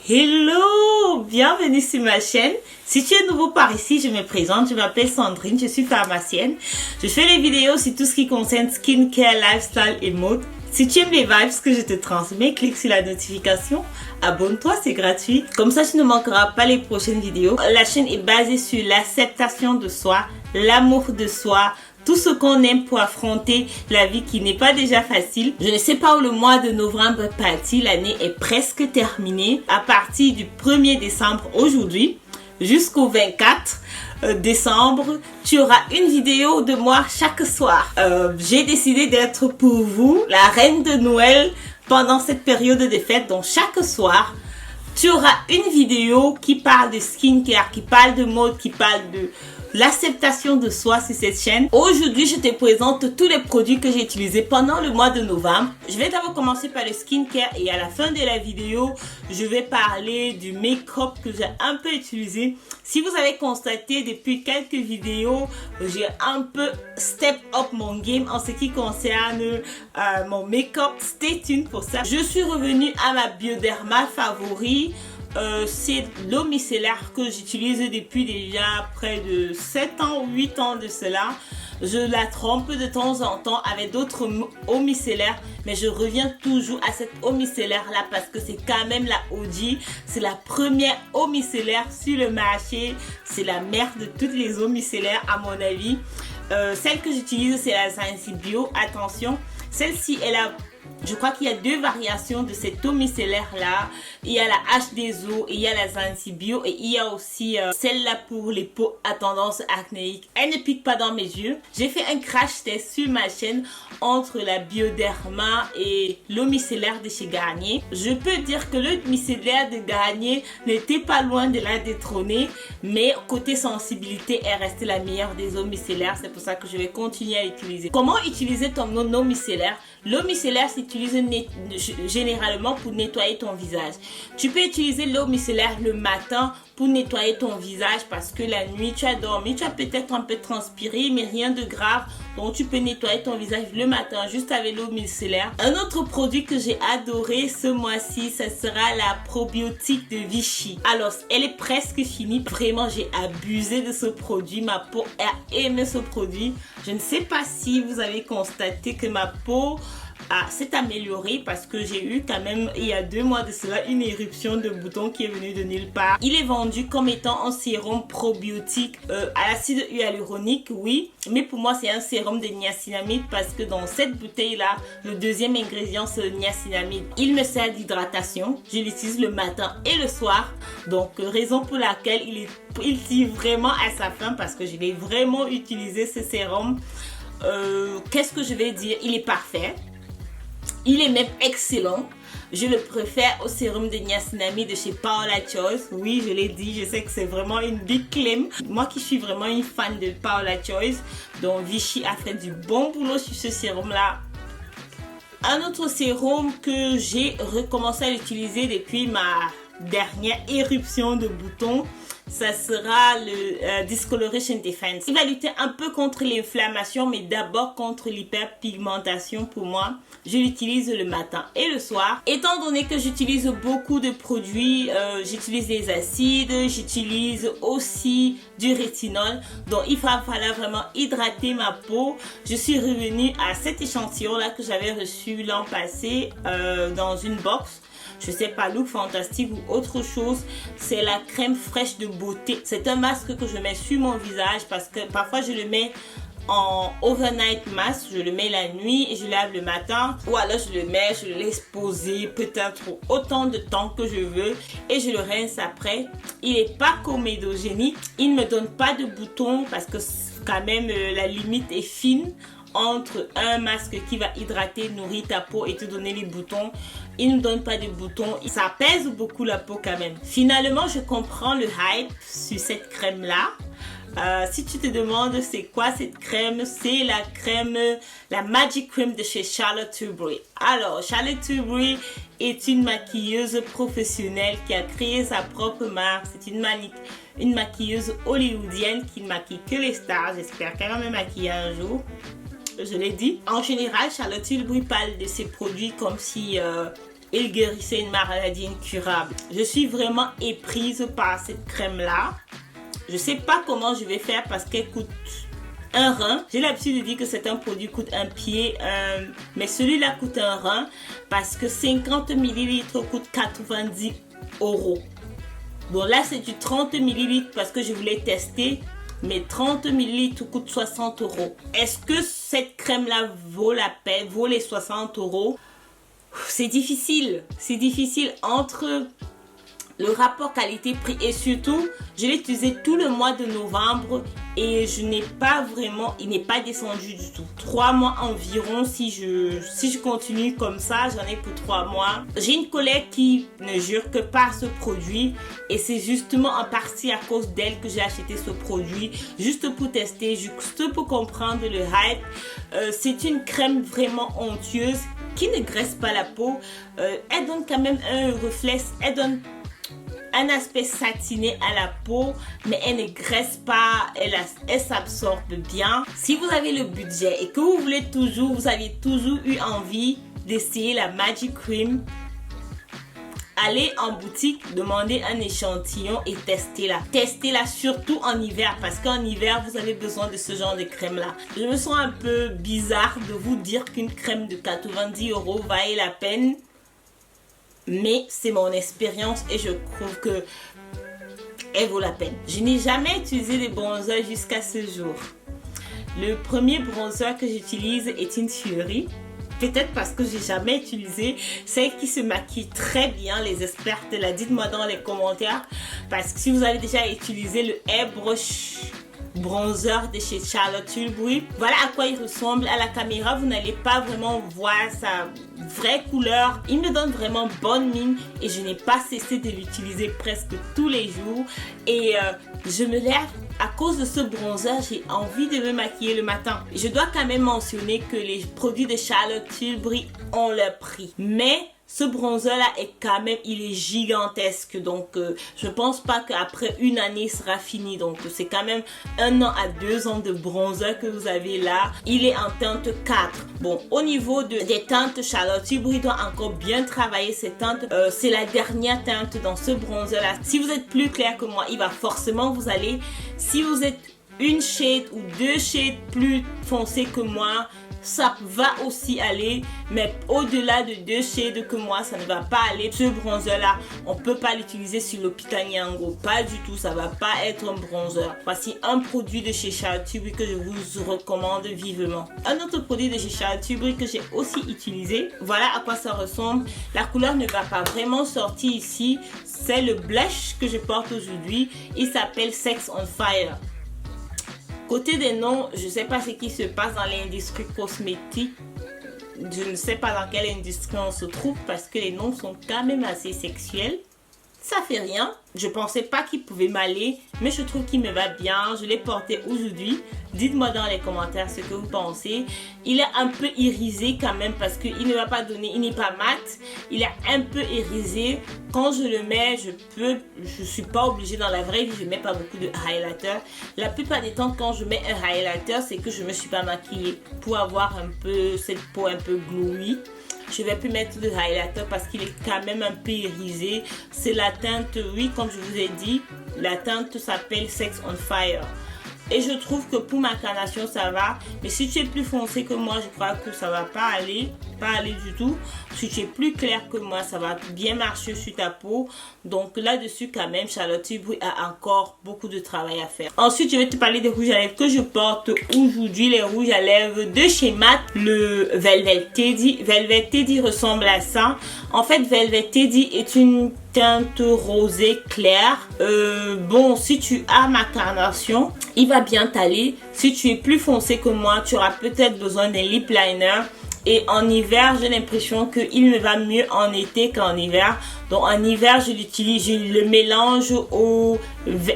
Hello, bienvenue sur ma chaîne. Si tu es nouveau par ici, je me présente, je m'appelle Sandrine, je suis pharmacienne. Je fais des vidéos sur tout ce qui concerne skincare, lifestyle et mode. Si tu aimes les vibes que je te transmets, clique sur la notification, abonne-toi, c'est gratuit. Comme ça, tu ne manqueras pas les prochaines vidéos. La chaîne est basée sur l'acceptation de soi, l'amour de soi, tout ce qu'on aime pour affronter la vie qui n'est pas déjà facile. Je ne sais pas où le mois de novembre est parti, l'année est presque terminée. À partir du 1er décembre aujourd'hui jusqu'au 24 décembre, tu auras une vidéo de moi chaque soir. J'ai décidé d'être pour vous la reine de Noël pendant cette période de fête. Donc chaque soir, tu auras une vidéo qui parle de skincare, qui parle de mode, qui parle de l'acceptation de soi sur cette chaîne. Aujourd'hui, je te présente tous les produits que j'ai utilisés pendant le mois de novembre. Je vais d'abord commencer par le skincare et à la fin de la vidéo, je vais parler du make-up que j'ai un peu utilisé. Si vous avez constaté depuis quelques vidéos, j'ai un peu step up mon game en ce qui concerne mon make-up. Stay tuned pour ça. Je suis revenue à ma Bioderma favori. C'est l'eau micellaire que j'utilise depuis déjà près de 7 ans ou 8 ans de cela. Je la trempe de temps en temps avec d'autres eaux micellaires, mais je reviens toujours à cette eau micellaire là parce que c'est quand même la OG. C'est la première eau micellaire sur le marché. C'est la mère de toutes les eaux micellaires à mon avis. Celle que j'utilise, c'est la Sensibio. Attention, celle-ci elle a... Je crois qu'il y a deux variations de cette eau micellaire là. Il y a la H2O et il y a la Sensibio. Et il y a aussi celle-là pour les peaux à tendance acnéique. Elle ne pique pas dans mes yeux. J'ai fait un crash test sur ma chaîne entre la Bioderma et l'eau micellaire de chez Garnier. Je peux dire que l'eau micellaire de Garnier n'était pas loin de la détrôner. Mais côté sensibilité, elle restait la meilleure des eaux micellaires. C'est pour ça que je vais continuer à l'utiliser. Comment utiliser ton eau micellaire? L'eau micellaire s'utilise généralement pour nettoyer ton visage. Tu peux utiliser l'eau micellaire le matin pour nettoyer ton visage parce que la nuit tu as dormi, tu as peut-être un peu transpiré mais rien de grave. Donc tu peux nettoyer ton visage le matin juste avec l'eau micellaire. Un autre produit que j'ai adoré ce mois-ci, ce sera la probiotique de Vichy. Alors elle est presque finie. Vraiment j'ai abusé de ce produit. Ma peau a aimé ce produit. Je ne sais pas si vous avez constaté que ma peau s'est améliorée parce que j'ai eu quand même il y a 2 mois de cela une éruption de boutons qui est venue de nulle part. Il est vendu comme étant un sérum probiotique à l'acide hyaluronique, oui, mais pour moi c'est un sérum de niacinamide parce que dans cette bouteille là, le deuxième ingrédient c'est le niacinamide. Il me sert d'hydratation, je l'utilise le matin et le soir, donc raison pour laquelle il tire vraiment à sa fin parce que je l'ai vraiment utilisé ce sérum. Qu'est-ce que je vais dire? Il est parfait. Il est même excellent. Je le préfère au sérum de niacinamide de chez Paola Choice. Oui, je l'ai dit, je sais que c'est vraiment une big claim. Moi qui suis vraiment une fan de Paola Choice, donc Vichy a fait du bon boulot sur ce sérum-là. Un autre sérum que j'ai recommencé à utiliser depuis ma dernière éruption de boutons, ça sera le Discoloration Defense. Il va lutter un peu contre l'inflammation, mais d'abord contre l'hyperpigmentation pour moi. Je l'utilise le matin et le soir. Étant donné que j'utilise beaucoup de produits, j'utilise des acides, j'utilise aussi du rétinol. Donc il va falloir vraiment hydrater ma peau. Je suis revenue à cet échantillon là que j'avais reçu l'an passé dans une box. Je sais pas, Look Fantastique ou autre chose. C'est la crème fraîche de beauté. C'est un masque que je mets sur mon visage parce que parfois je le mets en overnight mask, je le mets la nuit et je lave le matin, ou alors je le mets, je le laisse poser peut-être autant de temps que je veux et je le rince après. Il n'est pas comédogénique, il ne me donne pas de boutons parce que quand même la limite est fine entre un masque qui va hydrater, nourrir ta peau et te donner les boutons. Il ne donne pas de boutons, ça pèse beaucoup la peau quand même. Finalement, je comprends le hype sur cette crème là. Si tu te demandes c'est quoi cette crème, c'est la crème, la Magic Cream de chez Charlotte Tilbury. Alors, Charlotte Tilbury est une maquilleuse professionnelle qui a créé sa propre marque. C'est une maquilleuse hollywoodienne qui ne maquille que les stars. J'espère qu'elle va me maquiller un jour. Je l'ai dit. En général, Charlotte Tilbury parle de ses produits comme si il guérissait une maladie incurable. Je suis vraiment éprise par cette crème là. Je sais pas comment je vais faire parce qu'elle coûte un rein. J'ai l'habitude de dire que c'est un produit qui coûte un pied, mais celui-là coûte un rein parce que 50 ml coûte 90 €. Bon là c'est du 30 ml parce que je voulais tester, mais 30 ml coûte 60 €. Est-ce que cette crème là vaut la peine, vaut les 60 €? C'est difficile entre le rapport qualité-prix et surtout je l'ai utilisé tout le mois de novembre et je n'ai pas vraiment, il n'est pas descendu du tout. 3 mois environ, si je continue comme ça, j'en ai pour 3 mois. J'ai une collègue qui ne jure que par ce produit et c'est justement en partie à cause d'elle que j'ai acheté ce produit, juste pour tester, juste pour comprendre le hype. C'est une crème vraiment onctueuse qui ne graisse pas la peau. Elle donne quand même un reflet, elle donne un aspect satiné à la peau, mais elle ne graisse pas, elle s'absorbe bien. Si vous avez le budget et que vous avez toujours eu envie d'essayer la Magic Cream, allez en boutique, demandez un échantillon et testez-la. Testez-la surtout en hiver parce qu'en hiver, vous avez besoin de ce genre de crème-là. Je me sens un peu bizarre de vous dire qu'une crème de 90 € vaille la peine. Mais c'est mon expérience et je trouve que elle vaut la peine. Je n'ai jamais utilisé de bronzer jusqu'à ce jour. Le premier bronzer que j'utilise est une tuerie. Peut-être parce que j'ai jamais utilisé celle qui se maquille très bien. Les expertes, dites-moi dans les commentaires. Parce que si vous avez déjà utilisé le Airbrush bronzer de chez Charlotte Tilbury, voilà à quoi il ressemble à la caméra. Vous n'allez pas vraiment voir sa vraie couleur. Il me donne vraiment bonne mine et je n'ai pas cessé de l'utiliser presque tous les jours et je me lève à cause de ce bronzer, j'ai envie de me maquiller le matin. Je dois quand même mentionner que les produits de Charlotte Tilbury ont leur prix, mais ce bronzer là est quand même, il est gigantesque, donc je pense pas qu'après une année il sera fini. Donc c'est quand même 1 an à 2 ans de bronzer que vous avez là. Il est en teinte 4. Bon, au niveau des teintes, Charlotte Tilbury doit encore bien travailler ses teintes. C'est la dernière teinte dans ce bronzer là. Si vous êtes plus clair que moi, il va forcément vous aller. Si vous êtes une shade ou 2 shades plus foncées que moi, ça va aussi aller, mais au-delà de 2 shades que moi, ça ne va pas aller. Ce bronzer là, on peut pas l'utiliser sur l'hôpital Nyango, pas du tout, ça va pas être un bronzer. Voici un produit de chez Charlotte Tilbury que je vous recommande vivement. Un autre produit de chez Charlotte Tilbury que j'ai aussi utilisé, voilà à quoi ça ressemble. La couleur ne va pas vraiment sortir ici, c'est le blush que je porte aujourd'hui, il s'appelle Sex on Fire. Côté des noms, je ne sais pas ce qui se passe dans l'industrie cosmétique. Je ne sais pas dans quelle industrie on se trouve parce que les noms sont quand même assez sexuels. Ça fait rien. Je pensais pas qu'il pouvait m'aller, mais je trouve qu'il me va bien. Je l'ai porté aujourd'hui. Dites-moi dans les commentaires ce que vous pensez. Il est un peu irisé quand même parce qu'il ne va pas donner, il n'est pas mat. Il est un peu irisé. Quand je le mets, je suis pas obligée dans la vraie vie, je mets pas beaucoup de highlighter. La plupart des temps, quand je mets un highlighter, c'est que je me suis pas maquillée pour avoir un peu cette peau un peu glowy. Je vais plus mettre de highlighter parce qu'il est quand même un peu irisé. C'est la teinte, oui, comme je vous ai dit, la teinte s'appelle Sex on Fire. Et je trouve que pour ma carnation, ça va. Mais si tu es plus foncé que moi, je crois que ça va pas aller du tout. Si tu es plus clair que moi, ça va bien marcher sur ta peau. Donc là-dessus, quand même, Charlotte Tilbury a encore beaucoup de travail à faire. Ensuite, je vais te parler des rouges à lèvres que je porte aujourd'hui. Les rouges à lèvres de chez MAC, le Velvet Teddy. Velvet Teddy ressemble à ça. En fait, Velvet Teddy est une teinte rosée claire. Bon, si tu as ma carnation, il va bien t'aller. Si tu es plus foncé que moi, tu auras peut-être besoin d'un lip liner. Et en hiver, j'ai l'impression qu'il me va mieux en été qu'en hiver. Donc en hiver, je l'utilise, je le mélange au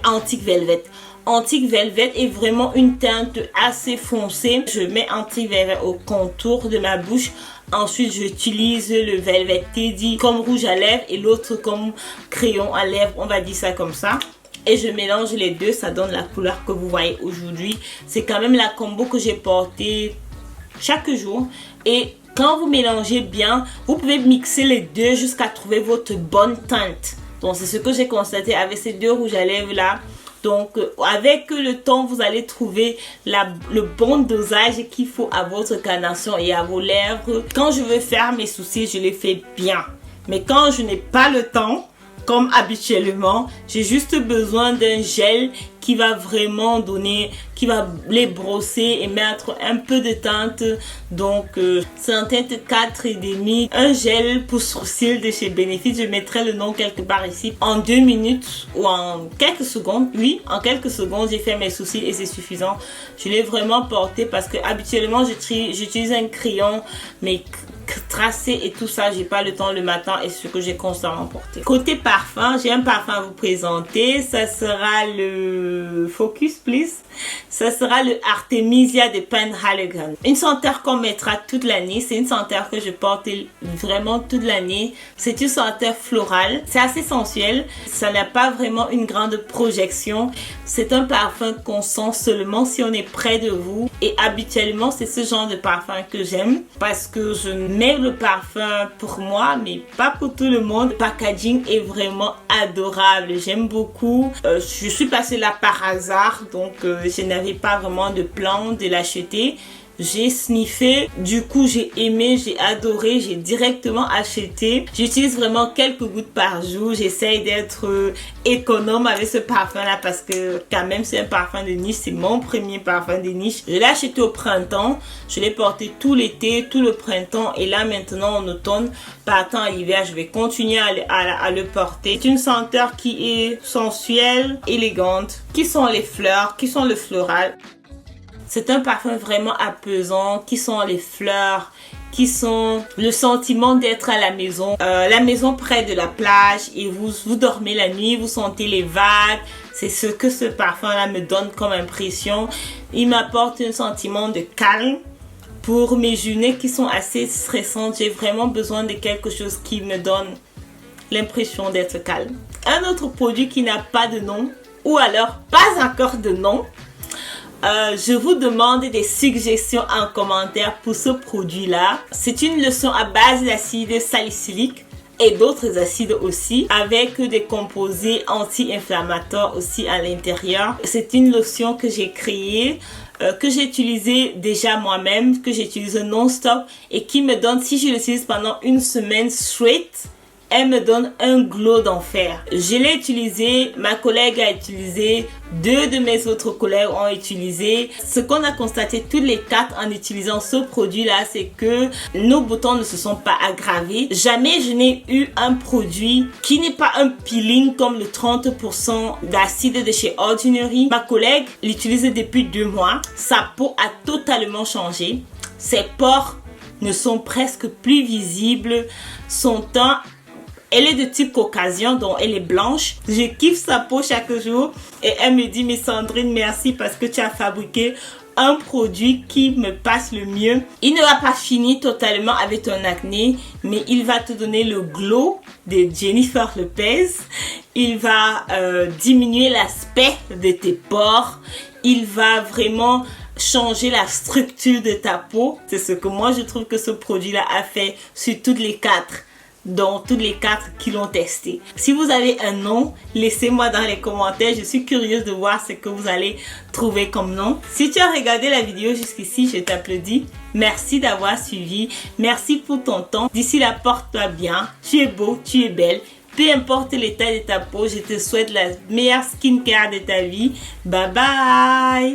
Antique Velvet. Antique Velvet est vraiment une teinte assez foncée. Je mets Antique Velvet au contour de ma bouche. Ensuite, j'utilise le Velvet Teddy comme rouge à lèvres et l'autre comme crayon à lèvres. On va dire ça comme ça. Et je mélange les deux, ça donne la couleur que vous voyez aujourd'hui. C'est quand même la combo que j'ai portée chaque jour. Et Quand vous mélangez bien, vous pouvez mixer les deux jusqu'à trouver votre bonne teinte. Donc c'est ce que j'ai constaté avec ces deux rouges à lèvres là. Donc avec le temps, vous allez trouver le bon dosage qu'il faut à votre carnation et à vos lèvres. Quand je veux faire mes sourcils, je les fais bien. Mais quand je n'ai pas le temps, comme habituellement, j'ai juste besoin d'un gel qui va vraiment donner, qui va les brosser et mettre un peu de teinte. Donc c'est en teinte 4,5, un gel pour sourcils de chez Benefit. Je mettrai le nom quelque part ici. En 2 minutes ou en quelques secondes, oui, en quelques secondes, j'ai fait mes sourcils et c'est suffisant. Je l'ai vraiment porté parce que habituellement j'utilise un crayon, mais tracer et tout ça, j'ai pas le temps le matin et ce que j'ai constamment porté. Côté parfum, j'ai un parfum à vous présenter. Ça sera le Focus Please. Ça sera le Artemisia de Penhaligon. Une senteur qu'on mettra toute l'année. C'est une senteur que je porte vraiment toute l'année. C'est une senteur florale. C'est assez sensuel. Ça n'a pas vraiment une grande projection. C'est un parfum qu'on sent seulement si on est près de vous. Et habituellement, c'est ce genre de parfum que j'aime parce que je mets le parfum pour moi, mais pas pour tout le monde. Le packaging est vraiment adorable. J'aime beaucoup. Je suis passée là par hasard, donc je n'avais pas vraiment de plan de l'acheter. J'ai sniffé, du coup j'ai aimé, j'ai adoré, j'ai directement acheté. J'utilise vraiment quelques gouttes par jour. J'essaye d'être économe avec ce parfum là parce que quand même c'est un parfum de niche, c'est mon premier parfum de niche. Je l'ai acheté au printemps, je l'ai porté tout l'été, tout le printemps et là maintenant en automne, partant à l'hiver, je vais continuer à le porter. C'est une senteur qui est sensuelle, élégante. Qui sont les fleurs, qui sont le floral. C'est un parfum vraiment apaisant, qui sont les fleurs, qui sont le sentiment d'être à la maison près de la plage et vous dormez la nuit, vous sentez les vagues. C'est ce que ce parfum-là me donne comme impression. Il m'apporte un sentiment de calme. Pour mes journées qui sont assez stressantes, j'ai vraiment besoin de quelque chose qui me donne l'impression d'être calme. Un autre produit qui n'a pas de nom, ou alors pas encore de nom. Je vous demande des suggestions en commentaire pour ce produit-là. C'est une lotion à base d'acide salicylique et d'autres acides aussi, avec des composés anti-inflammatoires aussi à l'intérieur. C'est une lotion que j'ai créée, que j'ai utilisée déjà moi-même, que j'utilise non-stop et qui me donne, si je l'utilise pendant une semaine straight, elle me donne un glow d'enfer. Je l'ai utilisé, ma collègue a utilisé, 2 de mes autres collègues ont utilisé. Ce qu'on a constaté tous les 4 en utilisant ce produit-là, c'est que nos boutons ne se sont pas aggravés. Jamais je n'ai eu un produit qui n'est pas un peeling comme le 30% d'acide de chez Ordinary. Ma collègue l'utilise depuis 2 mois. Sa peau a totalement changé. Ses pores ne sont presque plus visibles. Son teint, elle est de type caucasien, donc elle est blanche. Je kiffe sa peau chaque jour. Et elle me dit, mais Sandrine, merci parce que tu as fabriqué un produit qui me passe le mieux. Il ne va pas finir totalement avec ton acné, mais il va te donner le glow de Jennifer Lopez. Il va diminuer l'aspect de tes pores. Il va vraiment changer la structure de ta peau. C'est ce que moi je trouve que ce produit-là a fait sur toutes les 4. Dans tous les 4 qui l'ont testé. Si vous avez un nom, laissez-moi dans les commentaires. Je suis curieuse de voir ce que vous allez trouver comme nom. Si tu as regardé la vidéo jusqu'ici, je t'applaudis. Merci d'avoir suivi. Merci pour ton temps. D'ici là, porte-toi bien. Tu es beau, tu es belle. Peu importe l'état de ta peau, je te souhaite la meilleure skincare de ta vie. Bye bye!